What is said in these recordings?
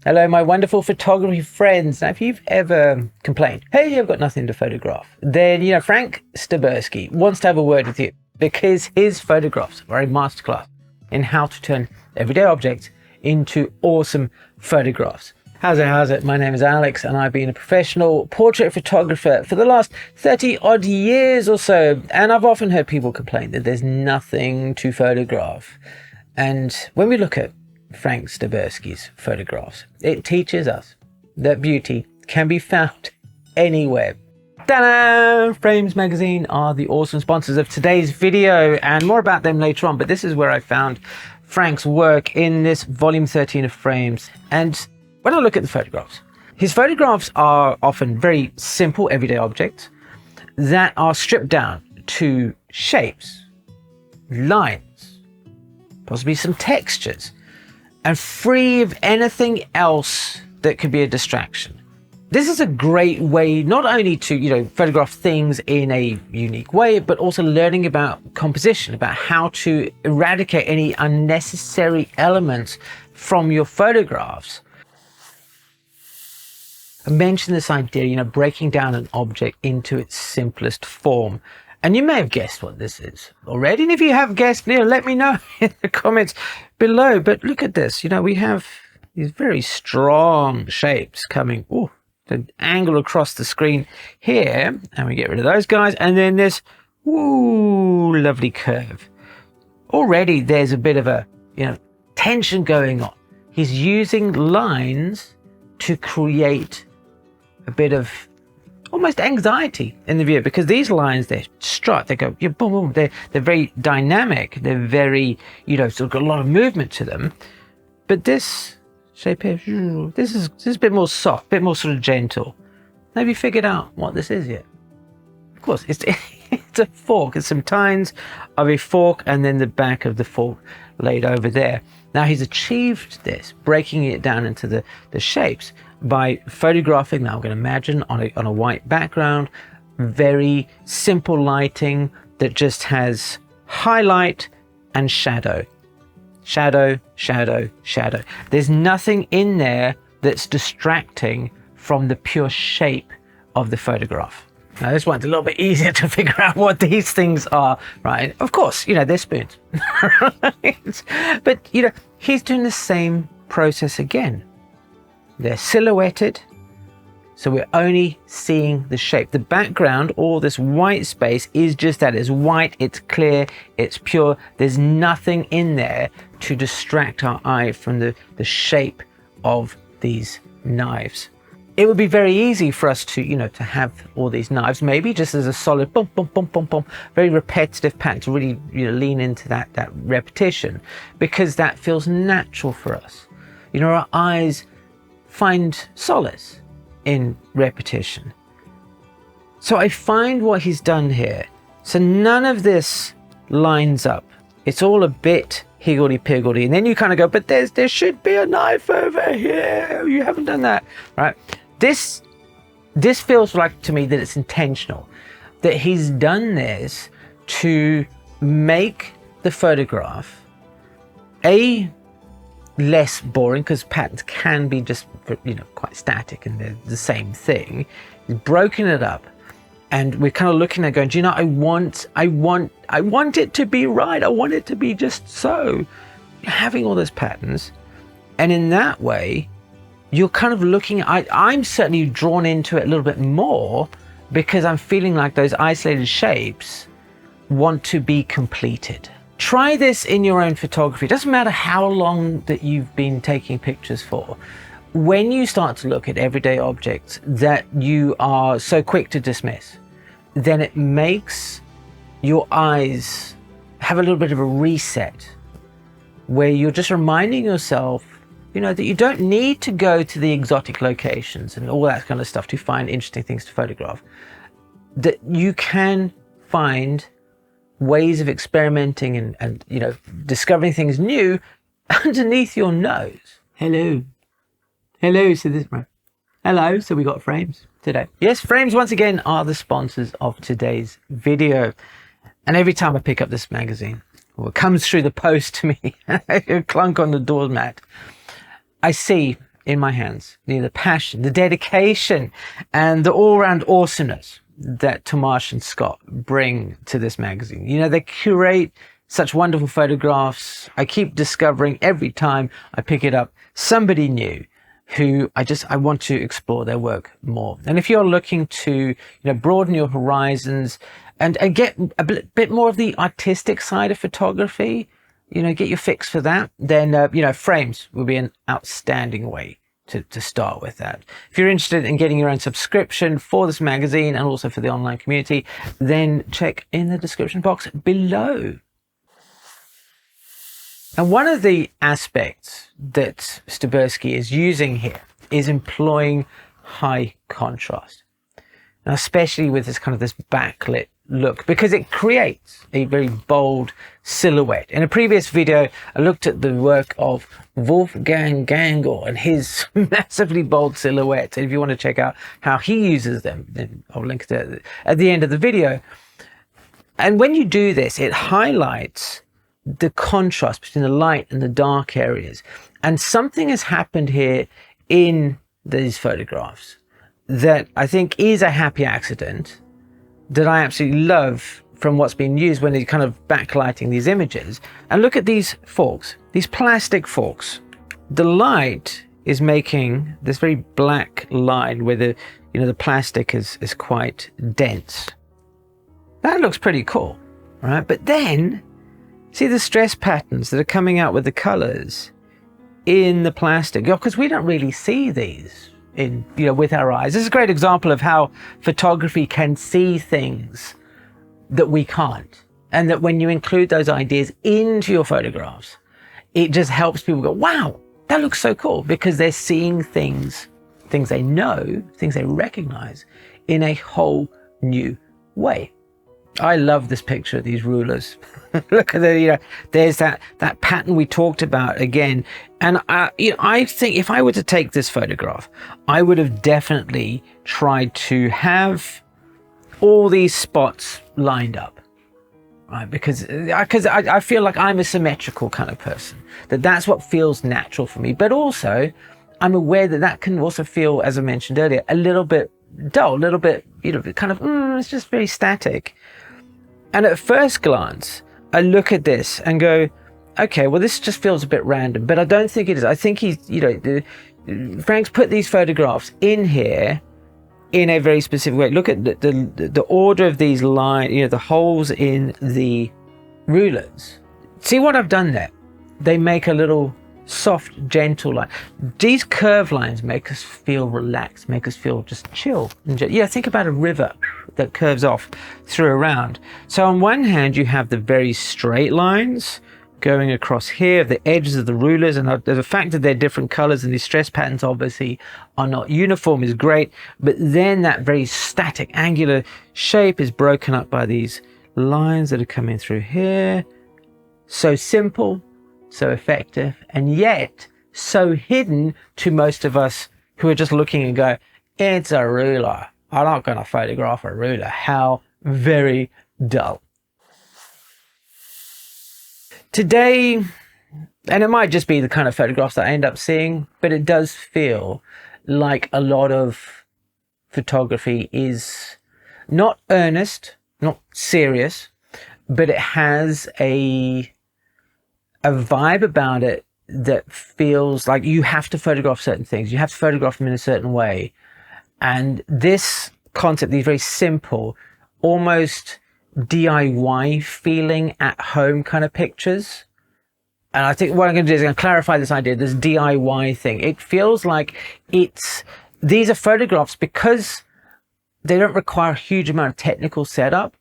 Hello, my wonderful photography friends. Now, if you've ever complained, hey, I've got nothing to photograph, then, Frank Styburski wants to have a word with you because his photographs are a masterclass in how to turn everyday objects into awesome photographs. How's it? My name is Alex and I've been a professional portrait photographer for the last 30 odd years or so. And I've often heard people complain that there's nothing to photograph. And when we look at Frank Styburski's photographs, it teaches us that beauty can be found anywhere. Ta-da! Frames Magazine are the awesome sponsors of today's video, and more about them later on. But this is where I found Frank's work in this volume 13 of Frames. And when I look at the photographs, his photographs are often very simple everyday objects that are stripped down to shapes, lines, possibly some textures, and free of anything else that could be a distraction. This is a great way not only to, photograph things in a unique way, but also learning about composition, about how to eradicate any unnecessary elements from your photographs. I mentioned this idea, breaking down an object into its simplest form. And you may have guessed what this is already. And if you have guessed, let me know in the comments below. But look at this. We have these very strong shapes coming, the angle across the screen here. And we get rid of those guys. And then this, lovely curve. Already there's a bit of a, tension going on. He's using lines to create a bit of almost anxiety in the viewer, because these lines, they strut, they go, boom, boom, they're very dynamic, they're very, sort of got a lot of movement to them. But this shape here, this is a bit more soft, a bit more sort of gentle. Have you figured out what this is yet? Of course, it's a fork. It's some tines of a fork and then the back of the fork laid over there. Now he's achieved this, breaking it down into the shapes by photographing, now I'm going to imagine, on a white background, very simple lighting that just has highlight and shadow. Shadow, shadow, shadow. There's nothing in there that's distracting from the pure shape of the photograph. Now this one's a little bit easier to figure out what these things are, right? Of course, they're spoons. But, he's doing the same process again. They're silhouetted, so we're only seeing the shape. The background, all this white space, is just that. It's white, it's clear, it's pure. There's nothing in there to distract our eye from the shape of these knives. It would be very easy for us to, to have all these knives, maybe just as a solid boom, boom, boom, boom, boom, very repetitive pattern, to really lean into that repetition, because that feels natural for us. Our eyes find solace in repetition. So I find what he's done here. So none of this lines up. It's all a bit higgledy-piggledy. And then you kind of go, but there should be a knife over here. You haven't done that, right? This feels like to me that it's intentional, that he's done this to make the photograph less boring, because patterns can be just quite static and they're the same thing. He's broken it up, and we're kind of looking at going, I want it to be right. I want it to be just so. Having all those patterns, and in that way you're kind of looking at, I'm certainly drawn into it a little bit more, because I'm feeling like those isolated shapes want to be completed. Try this in your own photography. It doesn't matter how long that you've been taking pictures for. When you start to look at everyday objects that you are so quick to dismiss, then it makes your eyes have a little bit of a reset, where you're just reminding yourself, that you don't need to go to the exotic locations and all that kind of stuff to find interesting things to photograph. That you can find ways of experimenting and discovering things new underneath your nose. Hello, so this, hello, so we got Frames today. Yes, Frames once again are the sponsors of today's video. And every time I pick up this magazine, or it comes through the post to me, clunk on the doormat, I see in my hands. You know, the passion, the dedication, and the all-round awesomeness that Tomasz and Scott bring to this magazine. You know, they curate such wonderful photographs. I keep discovering every time I pick it up somebody new who I want to explore their work more. And if you're looking to, you know, broaden your horizons and get a bit more of the artistic side of photography, you know, get your fix for that, then, you know, frames will be an outstanding way to start with that. If you're interested in getting your own subscription for this magazine and also for the online community, then check in the description box below. And one of the aspects that Styburski is using here is employing high contrast. Now, especially with this kind of this backlit look, because it creates a very bold silhouette. In a previous video, I looked at the work of Wolfgang Gangel and his massively bold silhouettes. And if you want to check out how he uses them, then I'll link to it at the end of the video. And when you do this, it highlights the contrast between the light and the dark areas. And something has happened here in these photographs that I think is a happy accident that I absolutely love from what's been used when they're kind of backlighting these images. And look at these forks, these plastic forks. The light is making this very black line where the, you know, the plastic is quite dense. That looks pretty cool, right? But then see the stress patterns that are coming out with the colors in the plastic, because we don't really see these in, you know, with our eyes. This is a great example of how photography can see things that we can't. And that when you include those ideas into your photographs, it just helps people go, wow, that looks so cool, because they're seeing things they know, things they recognize in a whole new way. I love this picture of these rulers. Look at the, you know, there's that pattern we talked about again. And you know, I think if I were to take this photograph, I would have definitely tried to have all these spots lined up, right? Because I feel like I'm a symmetrical kind of person, that's what feels natural for me. But also I'm aware that can also feel, as I mentioned earlier, a little bit dull, a little bit, you know, kind of, it's just very static. And at first glance, I look at this and go, okay, well, this just feels a bit random, but I don't think it is. I think he's, you know, Frank's put these photographs in here in a very specific way. Look at the order of these lines, you know, the holes in the rulers. See what I've done there? They make a little soft, gentle line. These curved lines make us feel relaxed, make us feel just chill. Yeah, think about a river that curves off through around. So on one hand, you have the very straight lines going across here, the edges of the rulers, and the fact that they're different colors and these stress patterns obviously are not uniform is great. But then that very static, angular shape is broken up by these lines that are coming through here. So simple, so effective, and yet so hidden to most of us who are just looking and go, it's a ruler. I'm not going to photograph a ruler. How very dull. Today, and it might just be the kind of photographs that I end up seeing, but it does feel like a lot of photography is not earnest, not serious, but it has a vibe about it that feels like you have to photograph certain things. You have to photograph them in a certain way. And this concept, these very simple, almost DIY feeling at home kind of pictures. And I think what I'm going to do is I'm going to clarify this idea, this DIY thing. It feels like these are photographs because they don't require a huge amount of technical setup,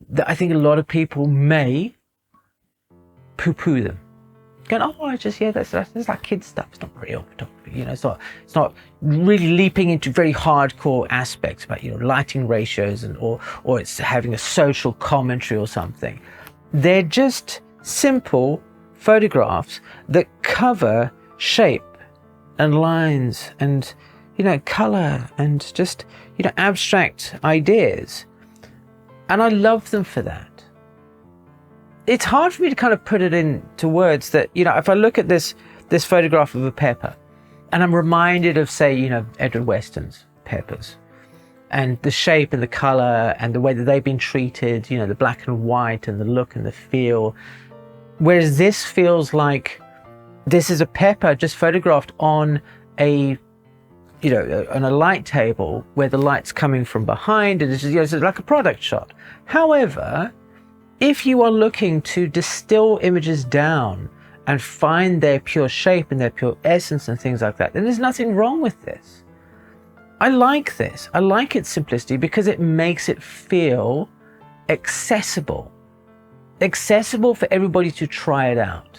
that I think a lot of people may poo-poo them. Going, oh, I just, yeah, that's like kids stuff. It's not real photography, you know. It's not really leaping into very hardcore aspects about, you know, lighting ratios or it's having a social commentary or something. They're just simple photographs that cover shape and lines and, you know, color and just, you know, abstract ideas. And I love them for that. It's hard for me to kind of put it into words that, you know, if I look at this photograph of a pepper, And I'm reminded of, say, Edward Weston's peppers, and the shape and the color and the way that they've been treated, the black and white and the look and the feel. Whereas this feels like this is a pepper just photographed on on a light table where the light's coming from behind, and it's like a product shot. However, if you are looking to distill images down and find their pure shape and their pure essence and things like that, then there's nothing wrong with this. I like this. I like its simplicity because it makes it feel accessible. Accessible for everybody to try it out.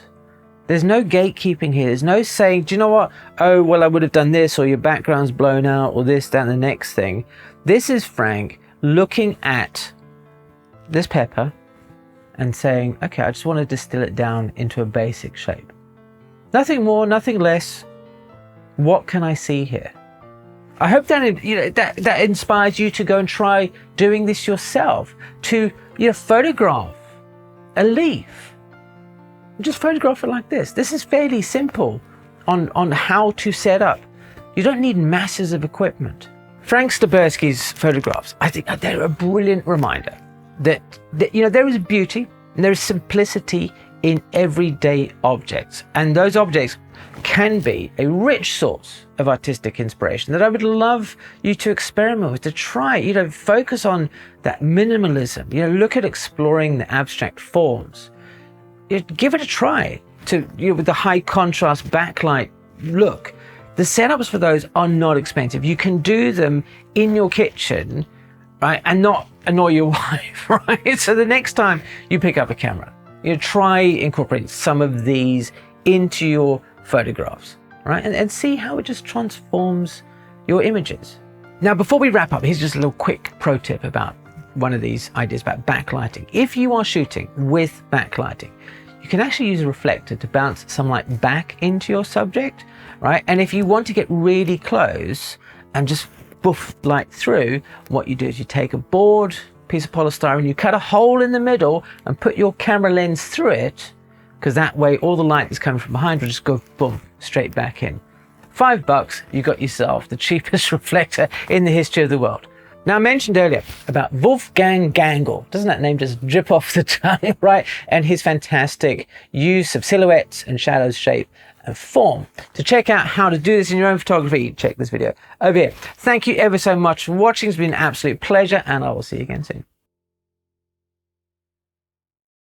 There's no gatekeeping here. There's no saying, do you know what? Oh, well, I would have done this, or your background's blown out, or this, that, and the next thing. This is Frank looking at this pepper and saying, okay, I just want to distill it down into a basic shape. Nothing more, nothing less. What can I see here? I hope that that inspires you to go and try doing this yourself, to photograph a leaf. Just photograph it like this. This is fairly simple on how to set up. You don't need masses of equipment. Frank Styburski's photographs, I think they're a brilliant reminder that there is beauty and there is simplicity in everyday objects, and those objects can be a rich source of artistic inspiration that I would love you to experiment with, to try, focus on that minimalism, look at exploring the abstract forms. Give it a try with the high contrast backlight look. The setups for those are not expensive. You can do them in your kitchen, right, and not annoy your wife, right? So the next time you pick up a camera, try incorporating some of these into your photographs, right? And see how it just transforms your images. Now, before we wrap up, here's just a little quick pro tip about one of these ideas about backlighting. If you are shooting with backlighting, you can actually use a reflector to bounce some light back into your subject, right? And if you want to get really close and just boof light through, what you do is you take a board, piece of polystyrene, you cut a hole in the middle and put your camera lens through it, because that way all the light that's coming from behind will just go boom, straight back in. $5, you got yourself the cheapest reflector in the history of the world. Now, I mentioned earlier about Wolfgang Gangl. Doesn't that name just drip off the tongue, right? And his fantastic use of silhouettes and shadows, shape and form. To check out how to do this in your own photography, check this video over here. Thank you ever so much for watching. It's been an absolute pleasure, and I will see you again soon.